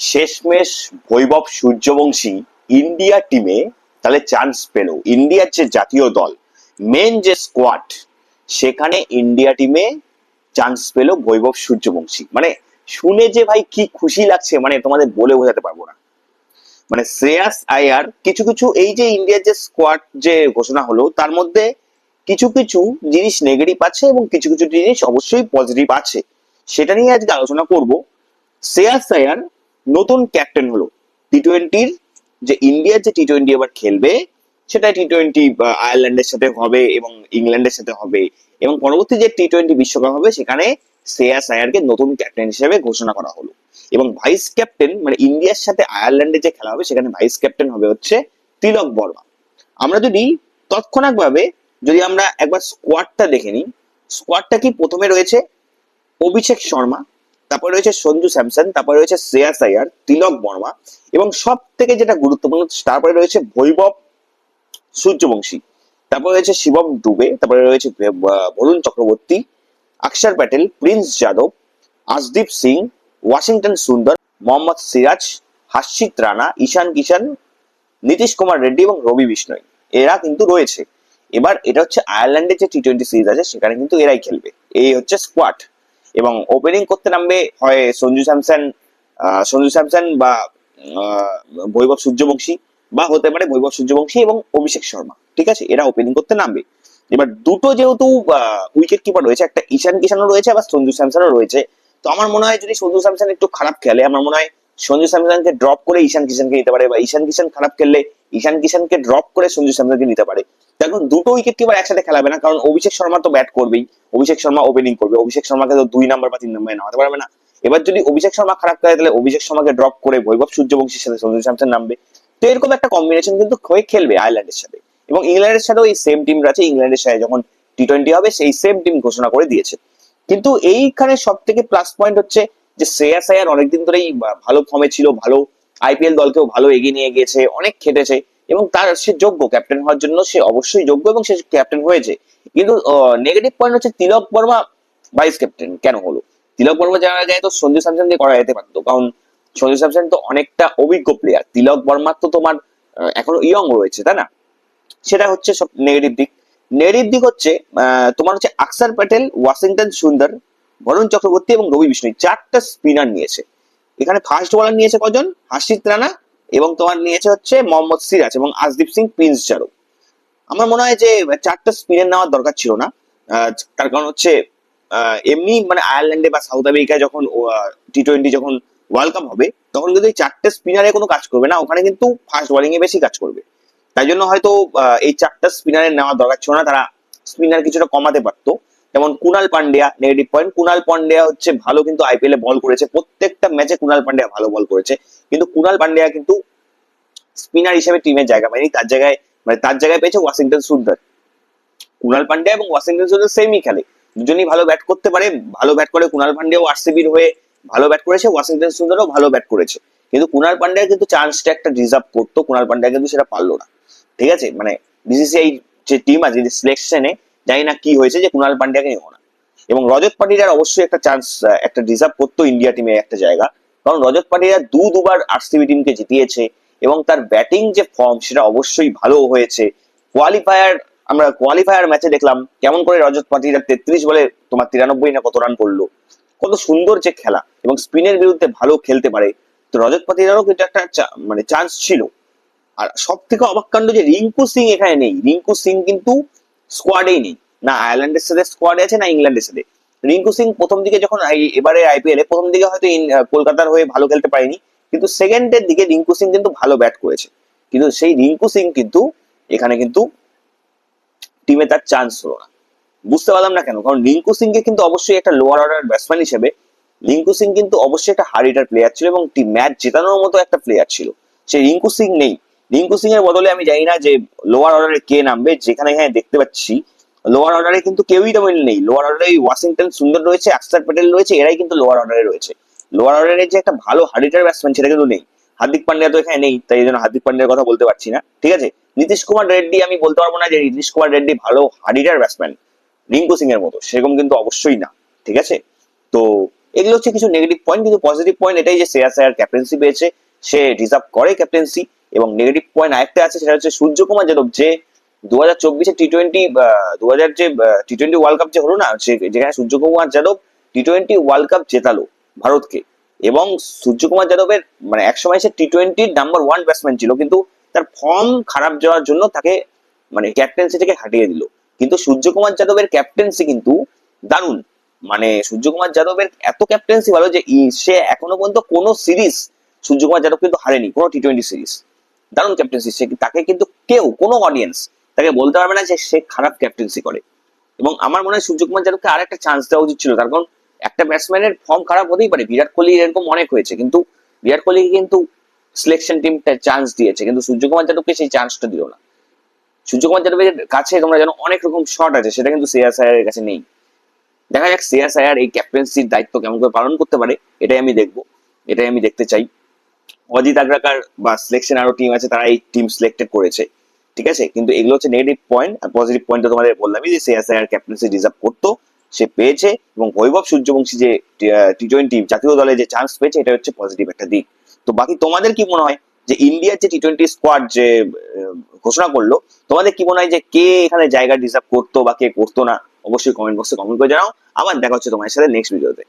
শেষমেশ বৈভব সূর্যবংশী ইন্ডিয়া টিমে তাহলে চান্স পেল। ইন্ডিয়ার যে জাতীয় দল, মেন যে স্কোয়াড, সেখানে ইন্ডিয়া টিমে চান্স পেল বৈভব সূর্যবংশী। মানে শুনে যে ভাই কি খুশি লাগছে, মানে তোমাদের বলে বোঝাতে পারবো না। মানে শ্রেয়াস আয়ার কিছু কিছু, এই যে ইন্ডিয়ার যে স্কোয়াড যে ঘোষণা হলো, তার মধ্যে কিছু কিছু জিনিস নেগেটিভ আছে এবং কিছু কিছু জিনিস অবশ্যই পজিটিভ আছে। সেটা নিয়ে আজকে আলোচনা করব। শ্রেয়াস আয়ার নতুন ক্যাপ্টেন হলো টি-20-র, যে ইন্ডিয়ার যে টি-20 এবার খেলবে, সেটা টি-20 আয়ারল্যান্ডের সাথে হবে এবং ইংল্যান্ডের সাথে হবে, এবং পরবর্তী যে টি-20 বিশ্বকাপ হবে সেখানে শ্রেয়াস আয়ারকে নতুন ক্যাপ্টেন হিসেবে ঘোষণা করা হলো। এবং ভাইস ক্যাপ্টেন, মানে ইন্ডিয়ার সাথে আয়ারল্যান্ডে যে খেলা হবে সেখানে ভাইস ক্যাপ্টেন হবে হচ্ছে তিলক বর্মা। আমরা যদি তৎক্ষণাৎ ভাবে যদি আমরা একবার স্কোয়াডটা দেখে নিই, স্কোয়াডটা কি প্রথমে রয়েছে অভিষেক শর্মা, তারপরে রয়েছে সঞ্জু স্যামসন, তারপরে রয়েছে শ্রেয়াস আয়ার, তিলক বর্মা, এবং সব থেকে যেটা গুরুত্বপূর্ণ তারপরে রয়েছে বৈভব সূর্যবংশী, তারপরে রয়েছে শিবম দুবে, তারপরে রয়েছে বরুণ চক্রবর্তী, অক্ষর প্যাটেল, প্রিন্স যাদব, আশদীপ সিং, ওয়াশিংটন সুন্দর, মোহাম্মদ সিরাজ, হার্ষিত রানা, ঈশান কিষান, নীতিশ কুমার রেড্ডি এবং রবি বিষ্ণয়, এরা কিন্তু রয়েছে। এবার এটা হচ্ছে আয়ারল্যান্ডের যে টি-20 সিরিজ আছে সেখানে কিন্তু এরাই খেলবে। এই হচ্ছে স্কোয়াড। এবং ওপেনিং করতে নামবে হয় সঞ্জু স্যামসন বা আহ, বৈভব সূর্যবংশী, বা হতে পারে বৈভব সূর্যবংশী এবং অভিষেক শর্মা। ঠিক আছে, এরা ওপেনিং করতে নামবে। এবার দুটো যেহেতু উইকেট কিপার রয়েছে, একটা ঈশান কিষানও রয়েছে আবার সঞ্জু স্যামসনও রয়েছে। তো আমার মনে হয় যদি সঞ্জু স্যামসন একটু খারাপ খেলে, আমার মনে হয় সঞ্জু স্যামসনকে ড্রপ করে ঈশান কিষানকে নিতে পারে, বা ঈশান কিষান খারাপ খেললে ঈশান কিষানকে ড্রপ করে সঞ্জু স্যামসনকে নিতে পারে। দেখুন, দুটো উইকেট কিপার একসাথে খেলাবে না, কারণ অভিষেক শর্মা তো ব্যাট করবেই, অভিষেক শর্মা ওপেনিং করবে, অভিষেক শর্মাকে তো 2 নাম্বার বা 3 নাম্বারে নামাতে পারবে না। এবার যদি অভিষেক শর্মা খারাপ খেলে তাহলে অভিষেক শর্মাকে ড্রপ করে বৈভব সূর্যবংশীর সাথে সঞ্জু স্যামসন নামবে। তো এরকম একটা কম্বিনেশন কিন্তু হয়ে খেলবে আয়ারল্যান্ডের সাথে। এবং ইংল্যান্ডের সাথেও এই সেম টিম আছে, ইংল্যান্ডের সাথে যখন টি-20 হবে সেই সেম টিম ঘোষণা করে দিয়েছে। কিন্তু এইখানে সব থেকে প্লাস পয়েন্ট হচ্ছে যে শ্রেয়াস আয়ার অনেকদিন ধরেই ভালো ফর্মে ছিল, ভালো আইপিএল দলকেও ভালো এগিয়ে নিয়ে গিয়েছে, অনেক খেটেছে, এবং তার সে যোগ্য ক্যাপ্টেন হওয়ার জন্য, সে অবশ্যই যোগ্য এবং সে ক্যাপ্টেন হয়েছে। কিন্তু নেগেটিভ পয়েন্ট হচ্ছে তিলক বর্মা ভাইস ক্যাপ্টেন কেন হলো। তিলক বর্মা জায়গায় তো সঞ্জু স্যামসন দিয়ে করা যেতে পারতো, কারণ সঞ্জু স্যামসন তো অনেকটা অভিজ্ঞ প্লেয়ার, তিলক বর্মার তো তোমার এখনো ইয়ং রয়েছে, তাই না? সেটা হচ্ছে সব নেগেটিভ দিক। নেগেটিভ দিক হচ্ছে তোমার হচ্ছে অক্ষর প্যাটেল, ওয়াশিংটন সুন্দর, বরুণ চক্রবর্তী এবং রবি বিষ্ণয়, 4টা স্পিনার নিয়েছে। এখানে ফার্স্ট বোলার নিয়েছে কজন? হার্ষিত রানা, এবং তোমার নিয়েছে হচ্ছে মোহাম্মদ সিরাজ এবং আশদীপ সিং, প্রিন্স যাদব। আমার মনে হয় যে 4টা স্পিনার নেওয়ার দরকার ছিল না। তার কারণ হচ্ছে এমনি মানে আয়ারল্যান্ডে বা সাউথ আমেরিকায় যখন টি-20 যখন ওয়ার্ল্ড কাপ হবে, তখন কিন্তু এই 4টে স্পিনারে কোনো কাজ করবে না, ওখানে কিন্তু ফাস্ট বোলিং এ বেশি কাজ করবে। তাই জন্য হয়তো এই 4টা স্পিনারের নেওয়ার দরকার ছিল না, তারা স্পিনার কিছুটা কমাতে পারতো। যেমন কুনাল পান্ডিয়া, নেগেটিভ পয়েন্ট, কুনাল পান্ডিয়া হচ্ছে ভালো, কিন্তু আইপিএল এ বল করেছে, প্রত্যেকটা ম্যাচে কুনাল পান্ডিয়া ভালো বল করেছে, কিন্তু কুনাল পান্ডিয়া কিন্তু স্পিনার হিসেবে টিমের জায়গা পায়নি, তার জায়গায় পেয়েছে ওয়াশিংটন সুন্দর। কুনাল পান্ডিয়া এবং ওয়াশিংটন সুন্দর সেমই খেলে, দুজনই ভালো ব্যাট করতে পারে, ভালো ব্যাট করে। কুনাল পান্ডিয়াও আরসিবির হয়ে ভালো ব্যাট করেছে, ওয়াশিংটন সুন্দরও ভালো ব্যাট করেছে, কিন্তু কুনাল পান্ডিয়া কিন্তু চান্সটা একটা ডিজার্ভ করতো, কুনাল পান্ডিয়া কিন্তু সেটা পারলো না। ঠিক আছে, মানে বিসিসিআই যে টিম আছে সিলেকশনে, জানি না কি হয়েছে যে কুনাল পান্ডিয়াকে নিও না। এবং রজত পাটিদার অবশ্যই একটা চান্স, একটা ডিজার্ভ করতো ইন্ডিয়া টিমে একটা জায়গা, কারণ রজত পাটিদার দুবার আরসিবি টিমকে জিতিয়েছে, এবং তার ব্যাটিং যে ফর্ম সেটা অবশ্যই ভালো হয়েছে। কোয়ালিফায়ার, আমরা কোয়ালিফায়ার ম্যাচে দেখলাম কেমন করে রজত পাটিদার 33 বলে তোমার 93 না কত রান করলো, কত সুন্দর যে খেলা, এবং স্পিনের বিরুদ্ধে ভালো খেলতে পারে। তো রজত পাটিদারও কিন্তু একটা মানে চান্স ছিল। আর সব থেকে অবাক কাণ্ড যে রিঙ্কু সিং এখানে নেই, রিঙ্কু সিং কিন্তু স্কোয়াডেই নেই, না আয়ারল্যান্ডের সাথে স্কোয়াডে আছে না ইংল্যান্ডের সাথে। রিঙ্কু সিং প্রথম দিকে যখন এবারে আইপিএল এ প্রথম দিকে হয়তো কলকাতার হয়ে ভালো খেলতে পারেনি, কিন্তু সেকেন্ডের দিকে রিঙ্কু সিং কিন্তু ভালো ব্যাট করেছে, কিন্তু সেই রিঙ্কু সিং কিন্তু এখানে কিন্তু টিমে তার চান্স হলো না। বুঝতে পারলাম না কেন, কারণ রিঙ্কু সিং কে কিন্তু অবশ্যই একটা লোয়ার অর্ডার ব্যাটসম্যান হিসেবে রিঙ্কু সিং কিন্তু অবশ্যই একটা হার্ড হিটার প্লেয়ার ছিল, এবং ম্যাচ জেতানোর মতো একটা প্লেয়ার ছিল। সেই রিঙ্কু সিং নেই। রিঙ্কু সিং এর বদলে আমি জানি না যে লোয়ার অর্ডারে কে নামবে, যেখানে এখানে দেখতে পাচ্ছি লোয়ার অর্ডারে কিন্তু কেউই তেমন নেই। লোয়ার অর্ডারে ওয়াশিংটন সুন্দর রয়েছে, অক্ষর প্যাটেল রয়েছে, এরাই কিন্তু লোয়ার অর্ডারে রয়েছে। লোয়ার অর্ডারে যে একটা ভালো হার্ড হিটার ব্যাটসম্যান সেটা কিন্তু নেই। হার্দিক পান্ডিয়া তো এখানে নেই, তাই এই জন্য হার্দিক পান্ডিয়ার কথা বলতে পারছি না। ঠিক আছে, নীতিশ কুমার রেড্ডি, আমি বলতে পারবো না যে নীতিশ কুমার রেড্ডি ভালো hard hitter batsman Rinku Singh এর মতো, সেরকম কিন্তু অবশ্যই না। ঠিক আছে, তো এগুলো হচ্ছে কিছু নেগেটিভ পয়েন্ট। কিন্তু পজিটিভ পয়েন্ট এটাই যে শ্রেয়াস আয়ার ক্যাপ্টেন্সি পেয়েছে, সে ডিজার্ভ করে ক্যাপ্টেন্সি। এবং নেগেটিভ পয়েন্ট আরেকটা আছে, সেটা হচ্ছে সূর্যকুমার যাদব, যে 2024 T20 যে T20 ওয়ার্ল্ড কাপ যে হলো না, যেখানে Suryakumar Yadav T20 world cup জেতালো ভারতকে। এবং সূর্যকুমার যাদবের মানে একসময় সে T20 নাম্বার 1 ব্যাটসম্যান ছিল, কিন্তু তার ফর্ম খারাপ যাওয়ার জন্য তাকে মানে ক্যাপ্টেন্সি থেকে হাটিয়ে দিল। কিন্তু সূর্যকুমার যাদবের ক্যাপ্টেন্সি কিন্তু দারুণ। মানে সূর্যকুমার যাদবের এত ক্যাপ্টেন্সি ভালো যে সে এখনো পর্যন্ত কোনো সিরিজ সূর্যকুমার যাদব কিন্তু হারেনি, কোনো T20 সিরিজ। দারুণ ক্যাপ্টেন্সি, সে তাকে কিন্তু কোনো অডিয়েন্স তাকে বলতে পারবে না যে সে খারাপ ক্যাপ্টেন্সি করে। এবং আমার মনে হয় সূর্যকুমার যাদবকে আর একটা চান্স দেওয়া উচিত ছিল, তার কারণ একটা ব্যাটসম্যানের ফর্ম খারাপ হতেই পারে। বিরাট কোহলি এরকম অনেক হয়েছে, কিন্তু বিরাট কোহলিকে কিন্তু সিলেকশন টিমটা চান্স দিয়েছে, কিন্তু সূর্যকুমার যাদবকে সেই চান্সটা দিল না। সূর্যকুমার যাদবের কাছে তোমরা জানো অনেক রকম শট আছে, সেটা কিন্তু শ্রেয়াস আয়ারের কাছে নেই। দেখা যাক শ্রেয়াস আয়ার এই ক্যাপ্টেন্সির দায়িত্ব কেমন করে পালন করতে পারে, এটাই আমি দেখবো, এটাই আমি দেখতে চাই। অজিত আগ্রাকার বা সিলেকশন আরো টিম আছে, তারা এই টিম সিলেক্টেড করেছে, ঠিক আছে। কিন্তু এগুলো হচ্ছে নেগেটিভ পয়েন্ট। আর পজিটিভ পয়েন্ট তোমাদের বললামই যে শ্রেয়াস আয়ার ক্যাপ্টেন্সি ডিজার্ভ করতো, সে পেয়েছে। এবং বৈভব সূর্যবংশী যে T20 জাতীয় দলে যে চান্স পেয়েছে, এটা হচ্ছে পজিটিভ একটা দিক। তো বাকি তোমাদের কি মনে হয় যে ইন্ডিয়ার যে T20 স্কোয়াড যে ঘোষণা করলো, তোমাদের কি মনে হয় যে কে এখানে জায়গা ডিজার্ভ করতো বা কে করতো না? অবশ্যই কমেন্ট বক্সে কমেন্ট করে জানাও। আবার দেখা হচ্ছে তোমার সাথে নেক্সট ভিডিওতে।